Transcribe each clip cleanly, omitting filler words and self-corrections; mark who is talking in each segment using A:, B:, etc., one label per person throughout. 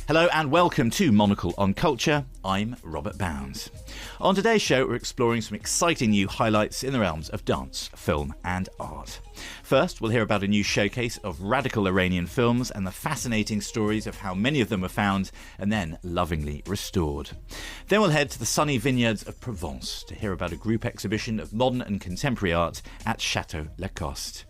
A: Hello and welcome to Monocle on Culture. I'm Robert Bounds. On today's show, we're exploring some exciting new highlights in the realms of dance, film and art. First, we'll hear about a new showcase of radical Iranian films and the fascinating stories of how many of them were found and then lovingly restored. Then we'll head to the sunny vineyards of Provence to hear about a group exhibition of modern and contemporary art at Château La Coste.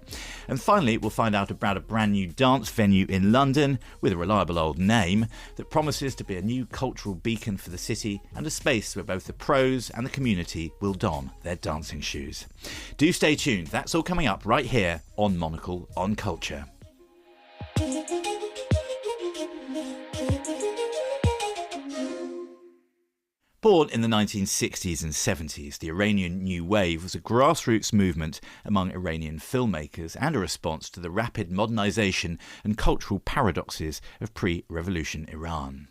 A: And finally, we'll find out about a brand new dance venue in London with a reliable old name that promises to be a new cultural beacon for the city and a space where both the pros and the community will don their dancing shoes. Do stay tuned, that's all coming up right here on Monocle on Culture. Born in the 1960s and 70s, the Iranian New Wave was a grassroots movement among Iranian filmmakers and a response to the rapid modernisation and cultural paradoxes of pre-revolution Iran.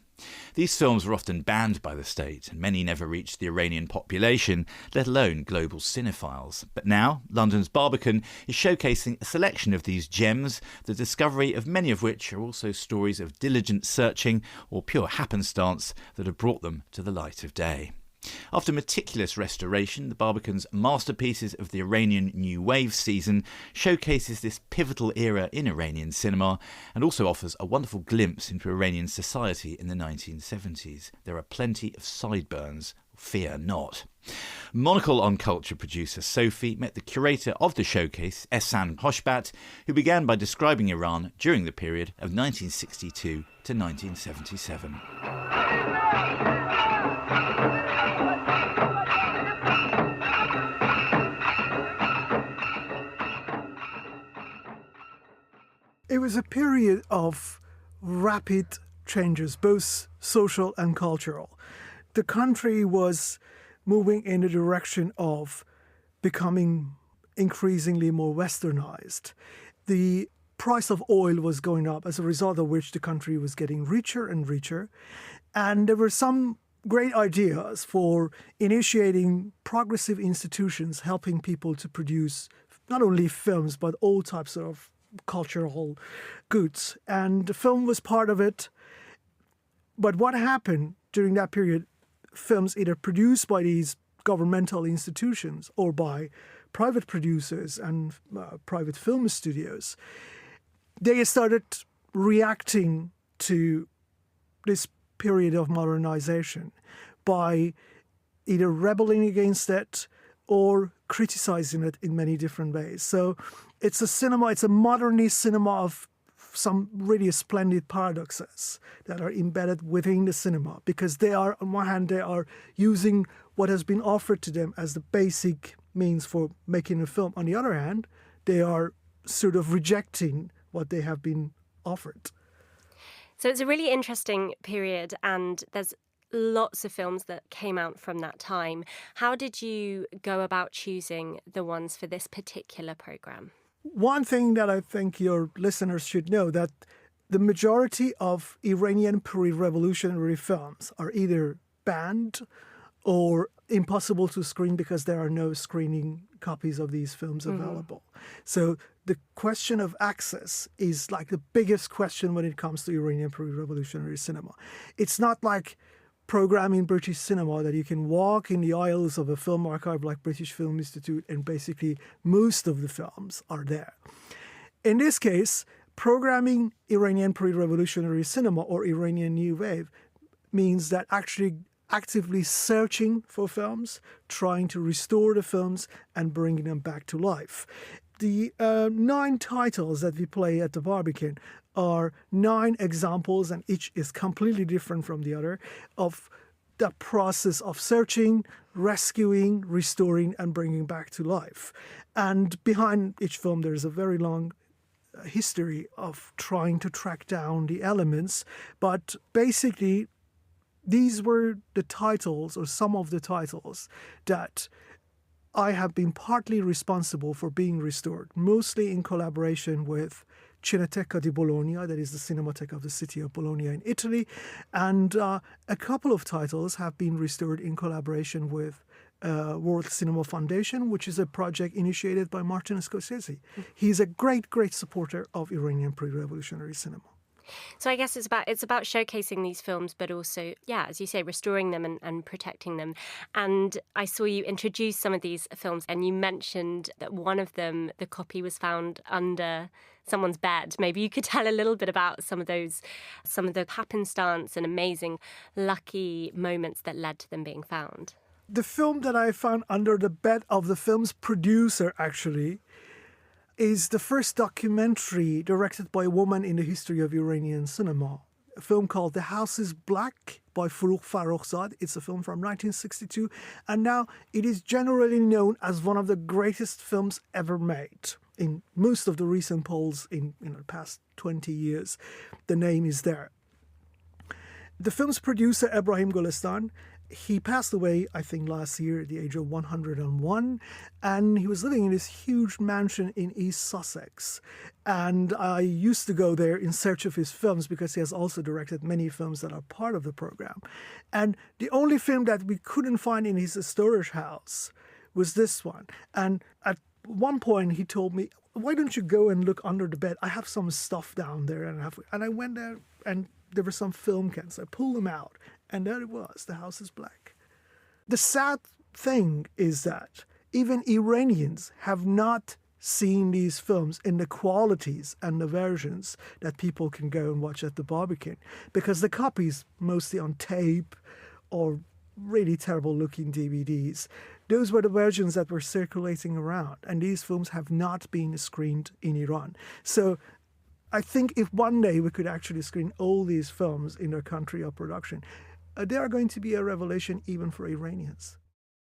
A: These films were often banned by the state, and many never reached the Iranian population, let alone global cinephiles. But now, London's Barbican is showcasing a selection of these gems, the discovery of many of which are also stories of diligent searching or pure happenstance that have brought them to the light of day. After meticulous restoration, the Barbican's Masterpieces of the Iranian New Wave season showcases this pivotal era in Iranian cinema and also offers a wonderful glimpse into Iranian society in the 1970s. There are plenty of sideburns, fear not. Monocle on Culture producer Sophie met the curator of the showcase, Ehsan Hoshbat, who began by describing Iran during the period of 1962 to 1977.
B: It was a period of rapid changes, both social and cultural. The country was moving in the direction of becoming increasingly more westernized. The price of oil was going up, as a result of which the country was getting richer and richer. And there were some great ideas for initiating progressive institutions, helping people to produce not only films, but all types of cultural goods. And the film was part of it. But what happened during that period, films either produced by these governmental institutions or by private producers and private film studios, they started reacting to this period of modernization by either rebelling against it or criticizing it in many different ways. So it's a modernist cinema of some really splendid paradoxes that are embedded within the cinema, because they are, on one hand, they are using what has been offered to them as the basic means for making a film. On the other hand, they are sort of rejecting what they have been offered.
C: So it's a really interesting period, and there's lots of films that came out from that time. How did you go about choosing the ones for this particular programme?
B: One thing that I think your listeners should know, that the majority of Iranian pre-revolutionary films are either banned or impossible to screen because there are no screening copies of these films available. So the question of access is like the biggest question when it comes to Iranian pre-revolutionary cinema. It's not like programming British cinema that you can walk in the aisles of a film archive like British Film Institute and basically most of the films are there. In this case, programming Iranian pre-revolutionary cinema or Iranian New Wave means that actually actively searching for films, trying to restore the films and bringing them back to life. The 9 titles that we play at the Barbican are 9 examples, and each is completely different from the other, of the process of searching, rescuing, restoring, and bringing back to life. And behind each film, there's a very long history of trying to track down the elements. But basically, these were the titles, or some of the titles, that I have been partly responsible for being restored, mostly in collaboration with Cineteca di Bologna, that is the Cinematheque of the city of Bologna in Italy. And a couple of titles have been restored in collaboration with World Cinema Foundation, which is a project initiated by Martin Scorsese. He's a great, great supporter of Iranian pre-revolutionary cinema.
C: So I guess it's about showcasing these films, but also, as you say, restoring them and protecting them. And I saw you introduce some of these films, and you mentioned that one of them, the copy was found under someone's bed. Maybe you could tell a little bit about some of the happenstance and amazing, lucky moments that led to them being found.
B: The film that I found under the bed of the film's producer, actually, is the first documentary directed by a woman in the history of Iranian cinema. A film called The House is Black by Forough Farrokhzad. It's a film from 1962, and now it is generally known as one of the greatest films ever made. In most of the recent polls in the past 20 years, the name is there. The film's producer, Ebrahim Golestan, he passed away, I think, last year at the age of 101, and he was living in this huge mansion in East Sussex. And I used to go there in search of his films because he has also directed many films that are part of the program. And the only film that we couldn't find in his storage house was this one. And at one point he told me, "Why don't you go and look under the bed? I have some stuff down there." And I went there, and there were some film cans. I pulled them out, and there it was. The House is Black. The sad thing is that even Iranians have not seen these films in the qualities and the versions that people can go and watch at the Barbican, because the copies, mostly on tape or really terrible looking DVDs, those were the versions that were circulating around, and these films have not been screened in Iran. So I think if one day we could actually screen all these films in their country of production, they are going to be a revelation even for Iranians.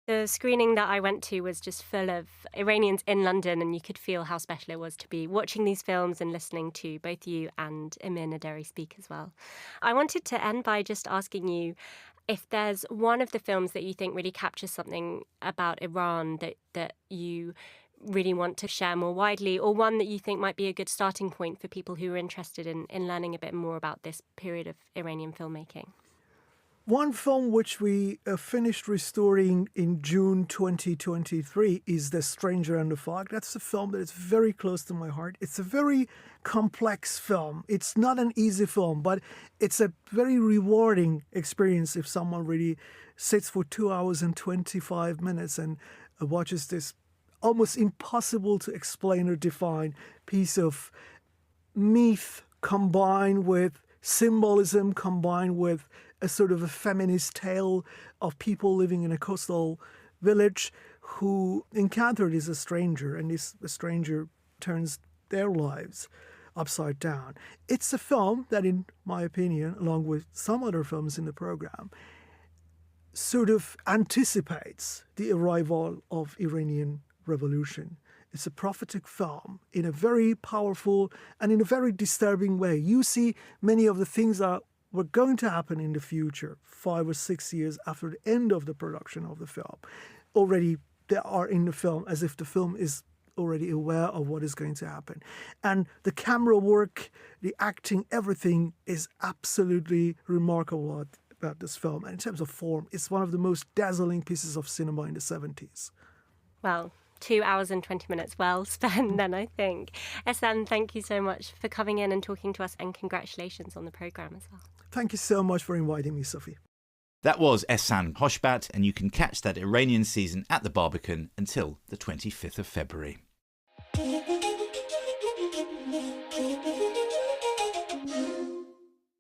C: The screening that I went to was just full of Iranians in London, and you could feel how special it was to be watching these films and listening to both you and Amir Naderi speak as well. I wanted to end by just asking you if there's one of the films that you think really captures something about Iran that you really want to share more widely, or one that you think might be a good starting point for people who are interested in learning a bit more about this period of Iranian filmmaking.
B: One film which we finished restoring in June 2023 is The Stranger and the Fog. That's a film that is very close to my heart. It's a very complex film. It's not an easy film, but it's a very rewarding experience if someone really sits for 2 hours and 25 minutes and watches this almost impossible to explain or define piece of myth combined with symbolism, combined with a sort of a feminist tale of people living in a coastal village who encountered a stranger, and this stranger turns their lives upside down. It's a film that, in my opinion, along with some other films in the program, sort of anticipates the arrival of Iranian revolution. It's a prophetic film in a very powerful and in a very disturbing way. You see many of the things that were going to happen in the future, 5 or 6 years after the end of the production of the film. Already they are in the film, as if the film is already aware of what is going to happen. And the camera work, the acting, everything is absolutely remarkable about this film. And in terms of form, it's one of the most dazzling pieces of cinema in the 70s.
C: Well, 2 hours and 20 minutes well spent then, I think. Ehsan, thank you so much for coming in and talking to us, and congratulations on the programme as well.
B: Thank you so much for inviting me, Sophie.
A: That was Ehsan Hoshbat, and you can catch that Iranian season at the Barbican until the 25th of February.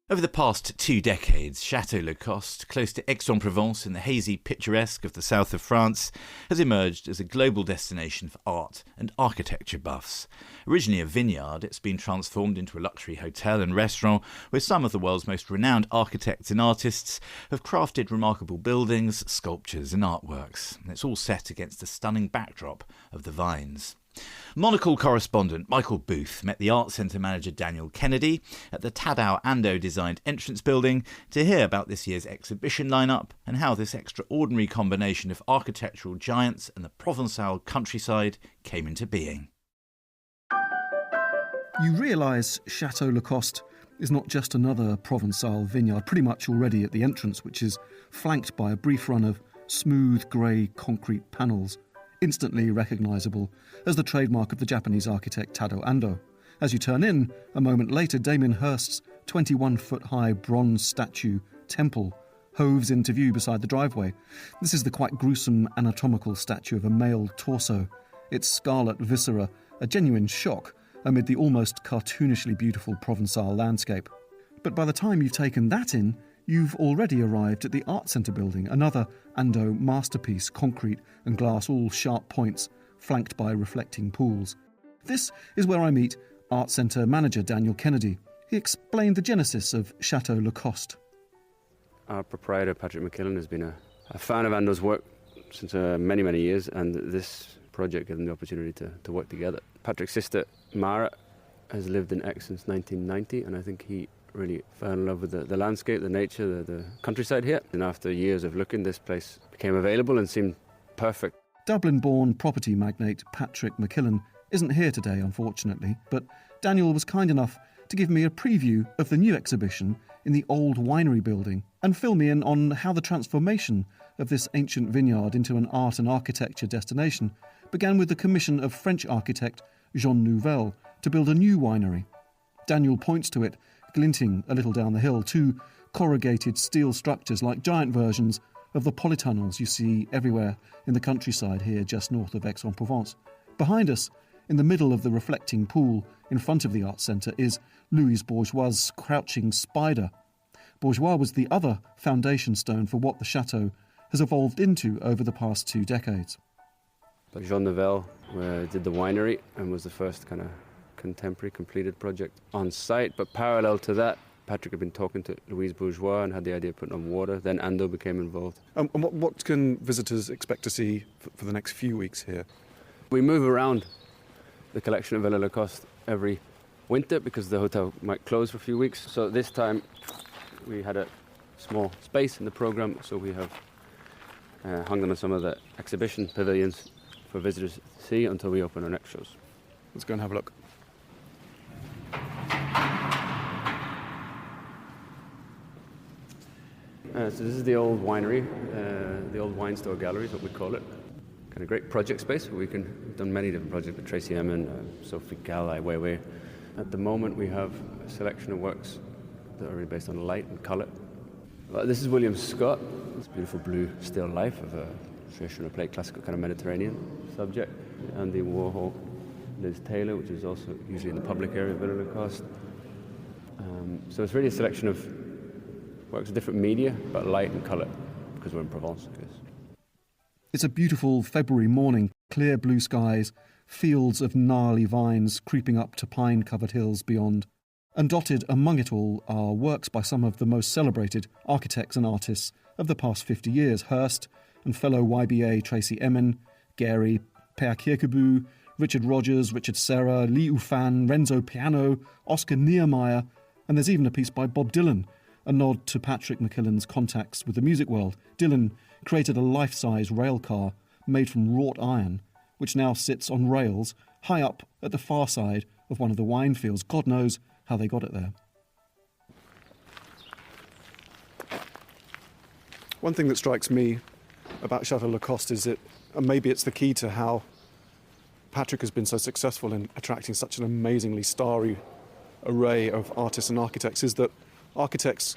A: Over the past 2 decades, Château La Coste, close to Aix-en-Provence in the hazy picturesque of the south of France, has emerged as a global destination for art and architecture buffs. Originally a vineyard, it's been transformed into a luxury hotel and restaurant where some of the world's most renowned architects and artists have crafted remarkable buildings, sculptures and artworks. And it's all set against the stunning backdrop of the vines. Monocle correspondent Michael Booth met the Art Centre manager Daniel Kennedy at the Tadao Ando designed entrance building to hear about this year's exhibition lineup and how this extraordinary combination of architectural giants and the Provençal countryside came into being.
D: You realise Château La Coste is not just another Provençal vineyard, pretty much already at the entrance, which is flanked by a brief run of smooth grey concrete panels, instantly recognisable as the trademark of the Japanese architect Tado Ando. As you turn in, a moment later, Damien Hirst's 21-foot-high bronze statue temple hoves into view beside the driveway. This is the quite gruesome anatomical statue of a male torso, its scarlet viscera a genuine shock amid the almost cartoonishly beautiful Provençal landscape. But by the time you've taken that in, you've already arrived at the Art Centre building, another Ando masterpiece, concrete and glass, all sharp points, flanked by reflecting pools. This is where I meet Art Centre manager Daniel Kennedy. He explained the genesis of Château La Coste.
E: Our proprietor, Patrick McKillen, has been a fan of Ando's work since many, many years, and this project gave them the opportunity to work together. Patrick's sister, Mara, has lived in Aix since 1990, and I think he really fell in love with the landscape, the nature, the countryside here. And after years of looking, this place became available and seemed perfect.
D: Dublin-born property magnate Patrick McKillen isn't here today, unfortunately, but Daniel was kind enough to give me a preview of the new exhibition in the old winery building and fill me in on how the transformation of this ancient vineyard into an art and architecture destination began with the commission of French architect Jean Nouvel to build a new winery. Daniel points to it, glinting a little down the hill, two corrugated steel structures like giant versions of the polytunnels you see everywhere in the countryside here just north of Aix-en-Provence. Behind us, in the middle of the reflecting pool in front of the Art Centre, is Louise Bourgeois' crouching spider. Bourgeois was the other foundation stone for what the chateau has evolved into over the past 2 decades.
E: But Jean Nouvel did the winery and was the first kind of contemporary completed project on site. But parallel to that, Patrick had been talking to Louise Bourgeois and had the idea of putting on water. Then Ando became involved.
F: And what can visitors expect to see for the next few weeks here?
E: We move around the collection of Villa Lacoste every winter because the hotel might close for a few weeks. So this time we had a small space in the programme, so we have hung them on some of the exhibition pavilions for visitors to see until we open our next shows.
F: Let's go and have a look.
E: So this is the old winery, the old wine store gallery is what we call it. Kind of great project space where we've done many different projects with Tracy Emin, Sophie Gall, Ai Weiwei. At the moment we have a selection of works that are really based on light and colour. This is William Scott, this beautiful blue still life of a traditional plate, classical kind of Mediterranean subject. Andy Warhol, Liz Taylor, which is also usually in the public area of Villa Lacoste. So it's really a selection of works of different media, but light and colour, because we're in Provence, I guess.
D: It's a beautiful February morning, clear blue skies, fields of gnarly vines creeping up to pine-covered hills beyond. And dotted among it all are works by some of the most celebrated architects and artists of the past 50 years. Hirst and fellow YBA Tracy Emin, Gary, Per Kirkeby, Richard Rogers, Richard Serra, Lee Ufan, Renzo Piano, Oscar Niemeyer, and there's even a piece by Bob Dylan, a nod to Patrick McKillen's contacts with the music world. Dylan created a life-size rail car made from wrought iron, which now sits on rails high up at the far side of one of the wine fields. God knows how they got it there.
F: One thing that strikes me about Château La Coste is that, and maybe it's the key to how Patrick has been so successful in attracting such an amazingly starry array of artists and architects, is that architects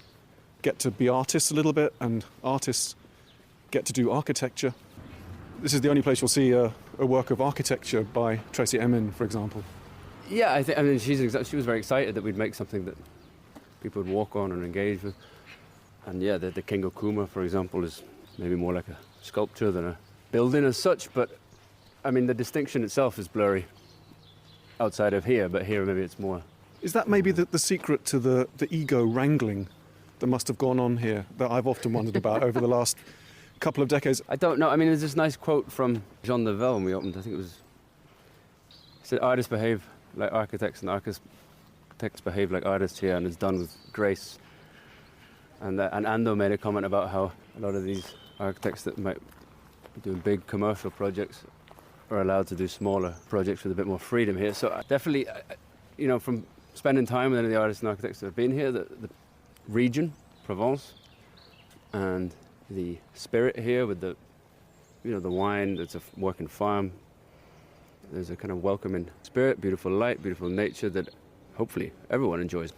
F: get to be artists a little bit and artists get to do architecture. This is the only place you'll see a work of architecture by Tracy Emin, for example.
E: Yeah, I mean, she was very excited that we'd make something that people would walk on and engage with. And yeah, the King of Kuma, for example, is maybe more like a sculpture than a building as such, but I mean, the distinction itself is blurry outside of here, but here maybe it's more.
F: Is that maybe the secret to the ego wrangling that must have gone on here, that I've often wondered about over the last couple of decades?
E: I don't know. I mean, there's this nice quote from Jean Nouvel when we opened. I think it was, he said, artists behave like architects and architects behave like artists here, and it's done with grace. And Ando made a comment about how a lot of these architects that might be doing big commercial projects are allowed to do smaller projects with a bit more freedom here. So definitely, you know, from spending time with any of the artists and architects that have been here, the region, Provence, and the spirit here with the wine. It's a working farm. There's a kind of welcoming spirit, beautiful light, beautiful nature that hopefully everyone enjoys.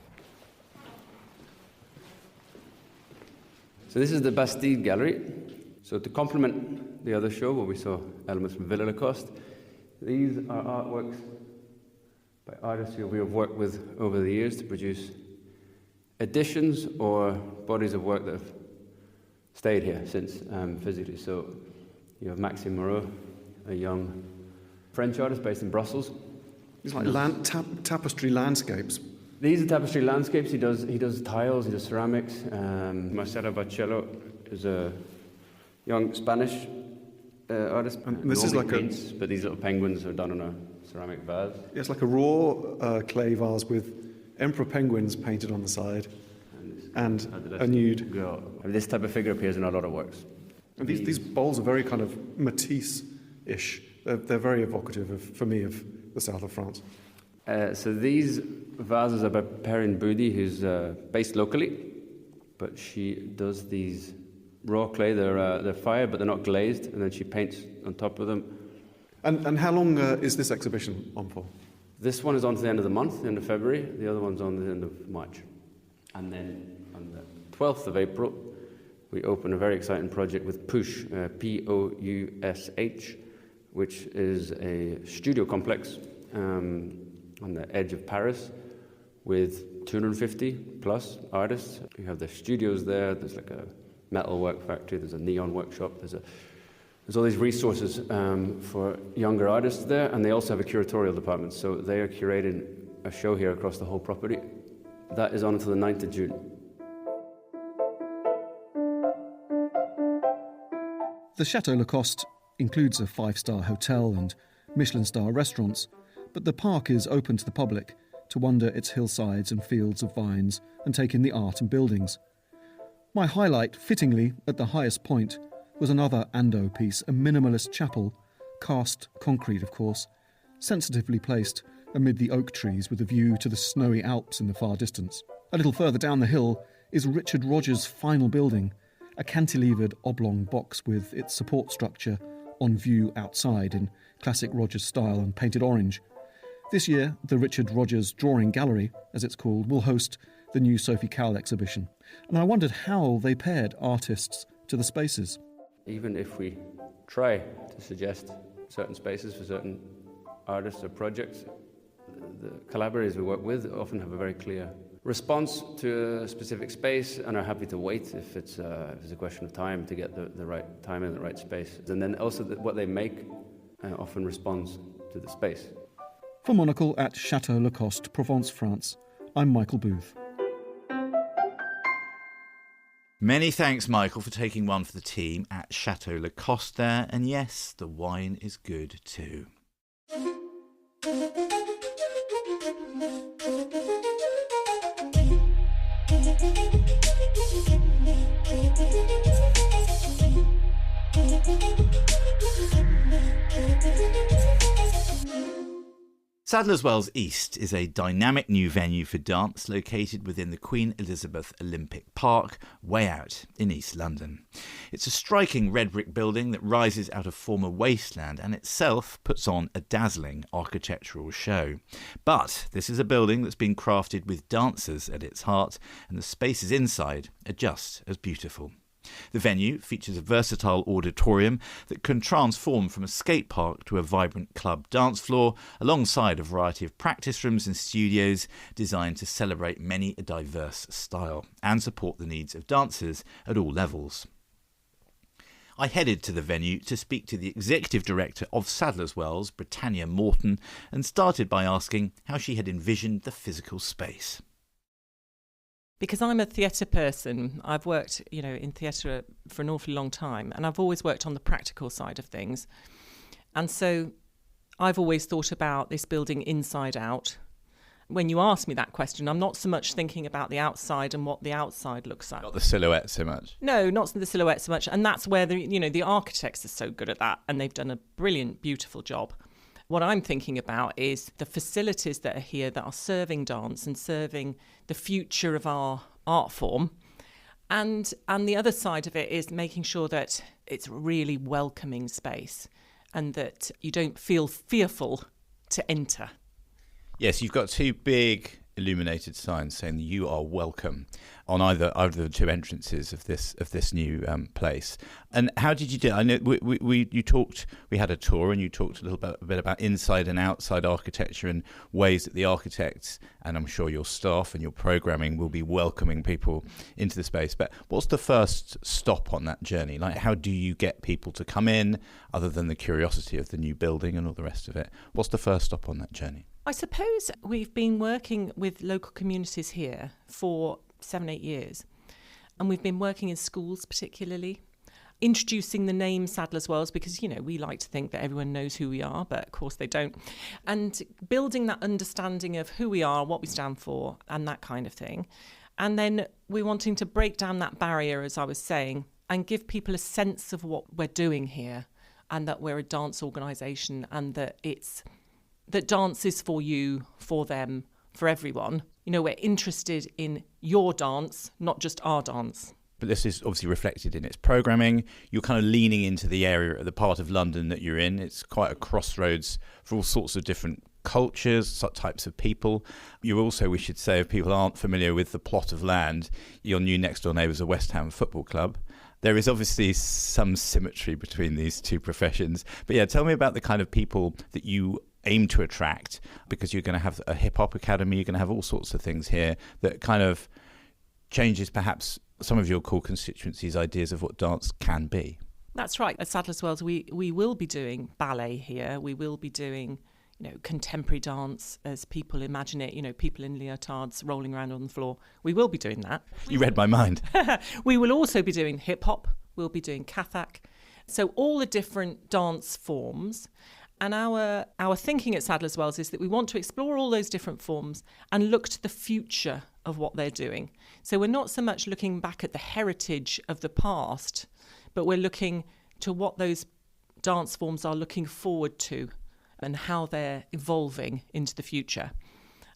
E: So this is the Bastide Gallery. So to complement the other show where we saw elements from Villa La Coste, these are artworks by artists who we have worked with over the years to produce editions or bodies of work that have stayed here since physically. So you have Maxime Moreau, a young French artist based in Brussels.
F: It's like tapestry landscapes.
E: These are tapestry landscapes. He does tiles, he does ceramics. Marcelo Bacello is a young Spanish artist.
F: And this is like
E: paints, but these little penguins are done on a ceramic vase.
F: Yeah, it's like a raw clay vase with emperor penguins painted on the side and a nude
E: girl. I mean, this type of figure appears in a lot of works.
F: And these bowls are very kind of Matisse-ish. They're very evocative, for me, of the south of France.
E: So these vases are by Perrine Boudy, who's based locally, but she does these raw clay. They're fired, but they're not glazed, and then she paints on top of them.
F: And how long is this exhibition on for?
E: This one is on to the end of the month, the end of February. The other one's on the end of March. And then on the 12th of April, we open a very exciting project with Poush, P-O-U-S-H, which is a studio complex on the edge of Paris with 250 plus artists. You have their studios there. There's like a metalwork factory. There's a neon workshop. There's all these resources for younger artists there, and they also have a curatorial department. So they are curating a show here across the whole property. That is on until the 9th of June.
D: The Château La Coste includes a 5-star hotel and Michelin-star restaurants, but the park is open to the public to wander its hillsides and fields of vines and take in the art and buildings. My highlight, fittingly, at the highest point, was another Ando piece, a minimalist chapel, cast concrete, of course, sensitively placed amid the oak trees with a view to the snowy Alps in the far distance. A little further down the hill is Richard Rogers' final building, a cantilevered oblong box with its support structure on view outside in classic Rogers style and painted orange. This year, the Richard Rogers Drawing Gallery, as it's called, will host the new Sophie Calle exhibition. And I wondered how they paired artists to the spaces.
E: Even if we try to suggest certain spaces for certain artists or projects, the collaborators we work with often have a very clear response to a specific space and are happy to wait if it's a question of time to get the right time in the right space. And then also what they make often responds to the space.
D: For Monocle at Château La Coste, Provence, France, I'm Michael Booth.
A: Many thanks, Michael, for taking one for the team at Château La Coste there. And yes, the wine is good too. Sadler's Wells East is a dynamic new venue for dance located within the Queen Elizabeth Olympic Park, way out in East London. It's a striking red brick building that rises out of former wasteland and itself puts on a dazzling architectural show. But this is a building that's been crafted with dancers at its heart, and the spaces inside are just as beautiful. The venue features a versatile auditorium that can transform from a skate park to a vibrant club dance floor, alongside a variety of practice rooms and studios designed to celebrate many a diverse style and support the needs of dancers at all levels. I headed to the venue to speak to the executive director of Sadler's Wells, Britannia Morton, and started by asking how she had envisioned the physical space.
G: Because I'm a theatre person, I've worked, in theatre for an awfully long time, and I've always worked on the practical side of things. And so I've always thought about this building inside out. When you ask me that question, I'm not so much thinking about the outside and what the outside looks like.
A: Not the silhouette so much.
G: No, not the silhouette so much. And that's where the architects are so good at that, and they've done a brilliant, beautiful job. What I'm thinking about is the facilities that are here that are serving dance and serving the future of our art form, And the other side of it is making sure that it's a really welcoming space and that you don't feel fearful to enter.
A: Yes, you've got two big illuminated signs saying that you are welcome on either of the two entrances of this new place. And how did you do it? I know we had a tour, and you talked a bit about inside and outside architecture and ways that the architects, and I'm sure your staff and your programming, will be welcoming people into the space. But what's the first stop on that journey? Like, how do you get people to come in, other than the curiosity of the new building and all the rest of it? What's the first stop on that journey?
G: I suppose we've been working with local communities here for 7-8 years, and we've been working in schools particularly, introducing the name Sadler's Wells, because, you know, we like to think that everyone knows who we are, but of course they don't, and building that understanding of who we are, what we stand for, and that kind of thing. And then we're wanting to break down that barrier, as I was saying, and give people a sense of what we're doing here, and that we're a dance organisation, and that dance is for you, for them, for everyone. You know, we're interested in your dance, not just our dance.
A: But this is obviously reflected in its programming. You're kind of leaning into the area, the part of London that you're in. It's quite a crossroads for all sorts of different cultures, types of people. You also, we should say, if people aren't familiar with the plot of land, your new next door neighbour is a West Ham football club. There is obviously some symmetry between these two professions. But yeah, tell me about the kind of people that you aim to attract, because you're going to have a hip-hop academy, you're going to have all sorts of things here that kind of changes perhaps some of your core constituencies' ideas of what dance can be.
G: That's right. At Sadler's Wells, we will be doing ballet here. We will be doing, you know, contemporary dance as people imagine it, you know, people in leotards rolling around on the floor. We will be doing that.
A: You read my mind.
G: We will also be doing hip-hop. We'll be doing Kathak. So all the different dance forms. And our thinking at Sadler's Wells is that we want to explore all those different forms and look to the future of what they're doing. So we're not so much looking back at the heritage of the past, but we're looking to what those dance forms are looking forward to and how they're evolving into the future.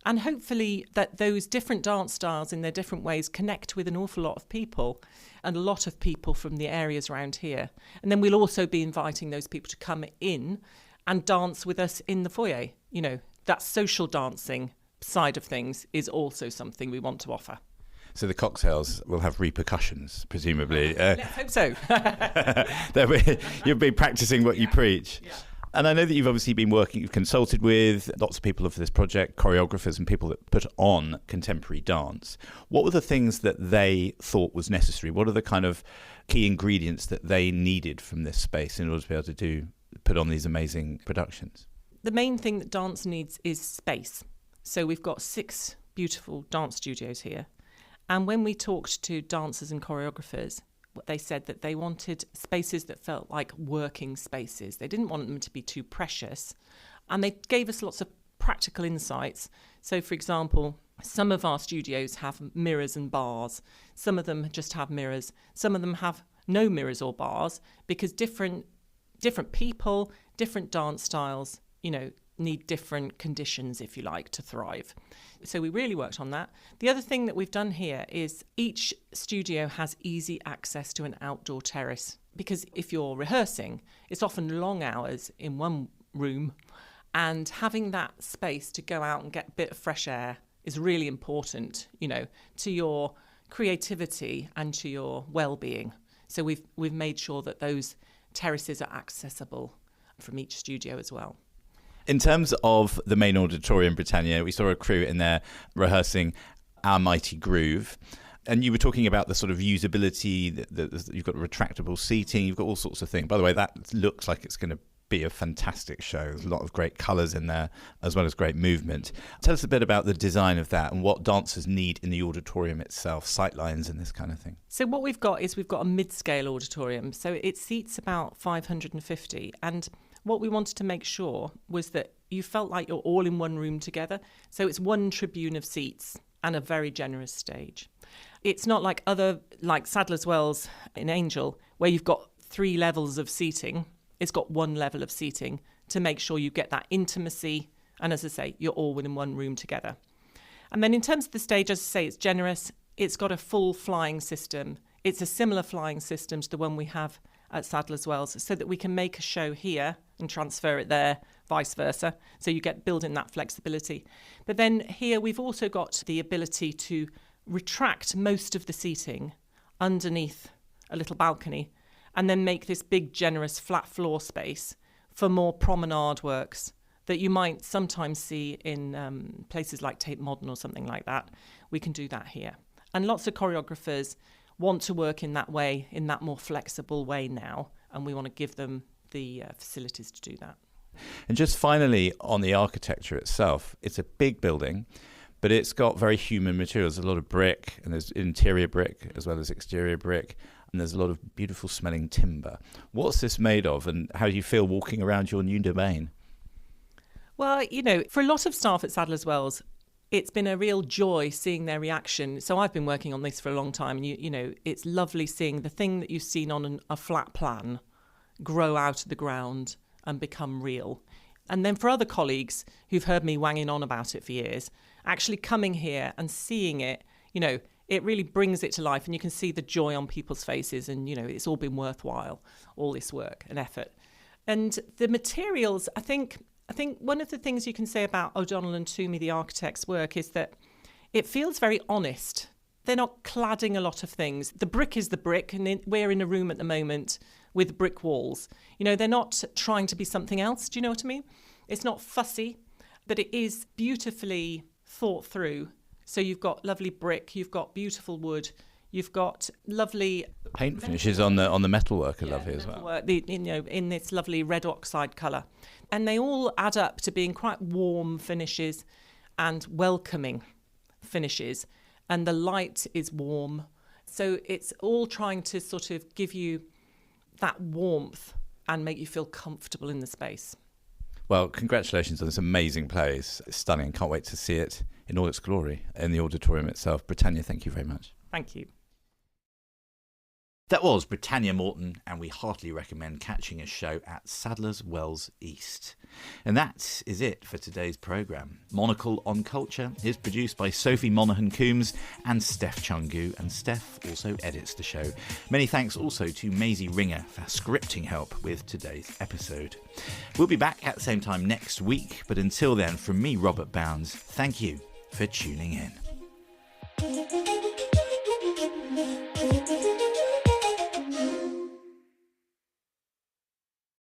G: And hopefully that those different dance styles in their different ways connect with an awful lot of people, and a lot of people from the areas around here. And then we'll also be inviting those people to come in and dance with us in the foyer. You know, that social dancing side of things is also something we want to offer.
A: So the cocktails will have repercussions, presumably.
G: Let's hope so.
A: You'll be practicing what you preach.
G: Yeah.
A: And I know that you've obviously been working, you've consulted with lots of people for this project, choreographers and people that put on contemporary dance. What were the things that they thought was necessary? What are the kind of key ingredients that they needed from this space in order to be able to put on these amazing productions?
G: The main thing that dance needs is space. So we've got 6 beautiful dance studios here. And when we talked to dancers and choreographers, they said that they wanted spaces that felt like working spaces. They didn't want them to be too precious. And they gave us lots of practical insights. So, for example, some of our studios have mirrors and bars. Some of them just have mirrors. Some of them have no mirrors or bars, because different people, different dance styles, you know, need different conditions, if you like, to thrive. So we really worked on that. The other thing that we've done here is each studio has easy access to an outdoor terrace, because if you're rehearsing, it's often long hours in one room, and having that space to go out and get a bit of fresh air is really important, you know, to your creativity and to your well-being. So we've made sure that those terraces are accessible from each studio as well.
A: In terms of the main auditorium, Britannia, we saw a crew in there rehearsing Our Mighty Groove. And you were talking about the sort of usability, you've got retractable seating, you've got all sorts of things. By the way, that looks like it's going to be a fantastic show. There's a lot of great colours in there, as well as great movement. Tell us a bit about the design of that and what dancers need in the auditorium itself, sightlines and this kind of thing.
G: So what we've got a mid-scale auditorium. So it seats about 550. And what we wanted to make sure was that you felt like you're all in one room together. So it's one tribune of seats and a very generous stage. It's not like Sadler's Wells in Angel, where you've got 3 levels of seating. It's got 1 level of seating to make sure you get that intimacy. And as I say, you're all within one room together. And then in terms of the stage, as I say, it's generous. It's got a full flying system. It's a similar flying system to the one we have at Sadler's Wells, so that we can make a show here and transfer it there, vice versa. So you get building that flexibility. But then here we've also got the ability to retract most of the seating underneath a little balcony and then make this big, generous flat floor space for more promenade works that you might sometimes see in places like Tate Modern or something like that. We can do that here. And lots of choreographers want to work in that way, in that more flexible way now, and we want to give them the facilities to do that.
A: And just finally, on the architecture itself, it's a big building, but it's got very human materials. There's a lot of brick, and there's interior brick as well as exterior brick, and there's a lot of beautiful smelling timber. What's this made of, and how do you feel walking around your new domain?
G: Well, you know, for a lot of staff at Sadler's Wells, it's been a real joy seeing their reaction. So I've been working on this for a long time, and you know, it's lovely seeing the thing that you've seen on a flat plan grow out of the ground and become real. And then for other colleagues who've heard me wanging on about it for years, actually coming here and seeing it, you know, it really brings it to life, and you can see the joy on people's faces, and you know, it's all been worthwhile, all this work and effort. And the materials, I think one of the things you can say about O'Donnell and Toomey, the architect's work, is that it feels very honest. They're not cladding a lot of things. The brick is the brick, and we're in a room at the moment with brick walls. You know, they're not trying to be something else. Do you know what I mean? It's not fussy, but it is beautifully thought through. So you've got lovely brick, you've got beautiful wood, you've got lovely
A: paint finishes on the metalwork are lovely as well.
G: Work, you know, in this lovely red oxide colour. And they all add up to being quite warm finishes and welcoming finishes. And the light is warm. So it's all trying to sort of give you that warmth and make you feel comfortable in the space.
A: Well, congratulations on this amazing place. It's stunning. Can't wait to see it in all its glory in the auditorium itself. Britannia, thank you very much.
G: Thank you.
A: That was Britannia Morton, and we heartily recommend catching a show at Sadler's Wells East. And that is it for today's programme. Monocle on Culture is produced by Sophie Monaghan-Coombs and Steph Chungu, and Steph also edits the show. Many thanks also to Maisie Ringer for scripting help with today's episode. We'll be back at the same time next week, but until then, from me, Robert Bounds, thank you for tuning in.